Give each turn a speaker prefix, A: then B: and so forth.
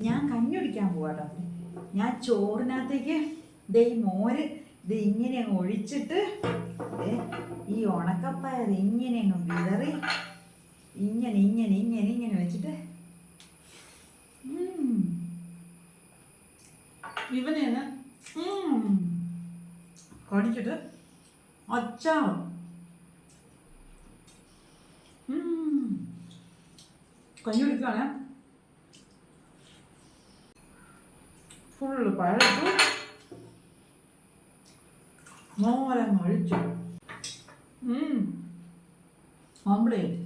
A: ഞാൻ കഞ്ഞി കുടിക്കാൻ പോവാട്ടോ. ഞാൻ ചോറിനകത്തേക്ക് ദേ ഈ മോര് ഇത് ഇങ്ങനെ അങ്ങ് ഒഴിച്ചിട്ട് ഈ ഉണക്കപ്പയർ ഇങ്ങനെ അങ്ങ് വിതറി ഇങ്ങനെ ഇങ്ങനെ ഇങ്ങനെ ഇങ്ങനെ വെച്ചിട്ട് ഇവനെ കടിച്ചിട്ട് അച്ചാറും കഞ്ഞി കുടിക്കുകയാണെ ഫുള്ള് പഴച്ചു മോരം കഴിച്ചു ഓംപ്ലേറ്റ്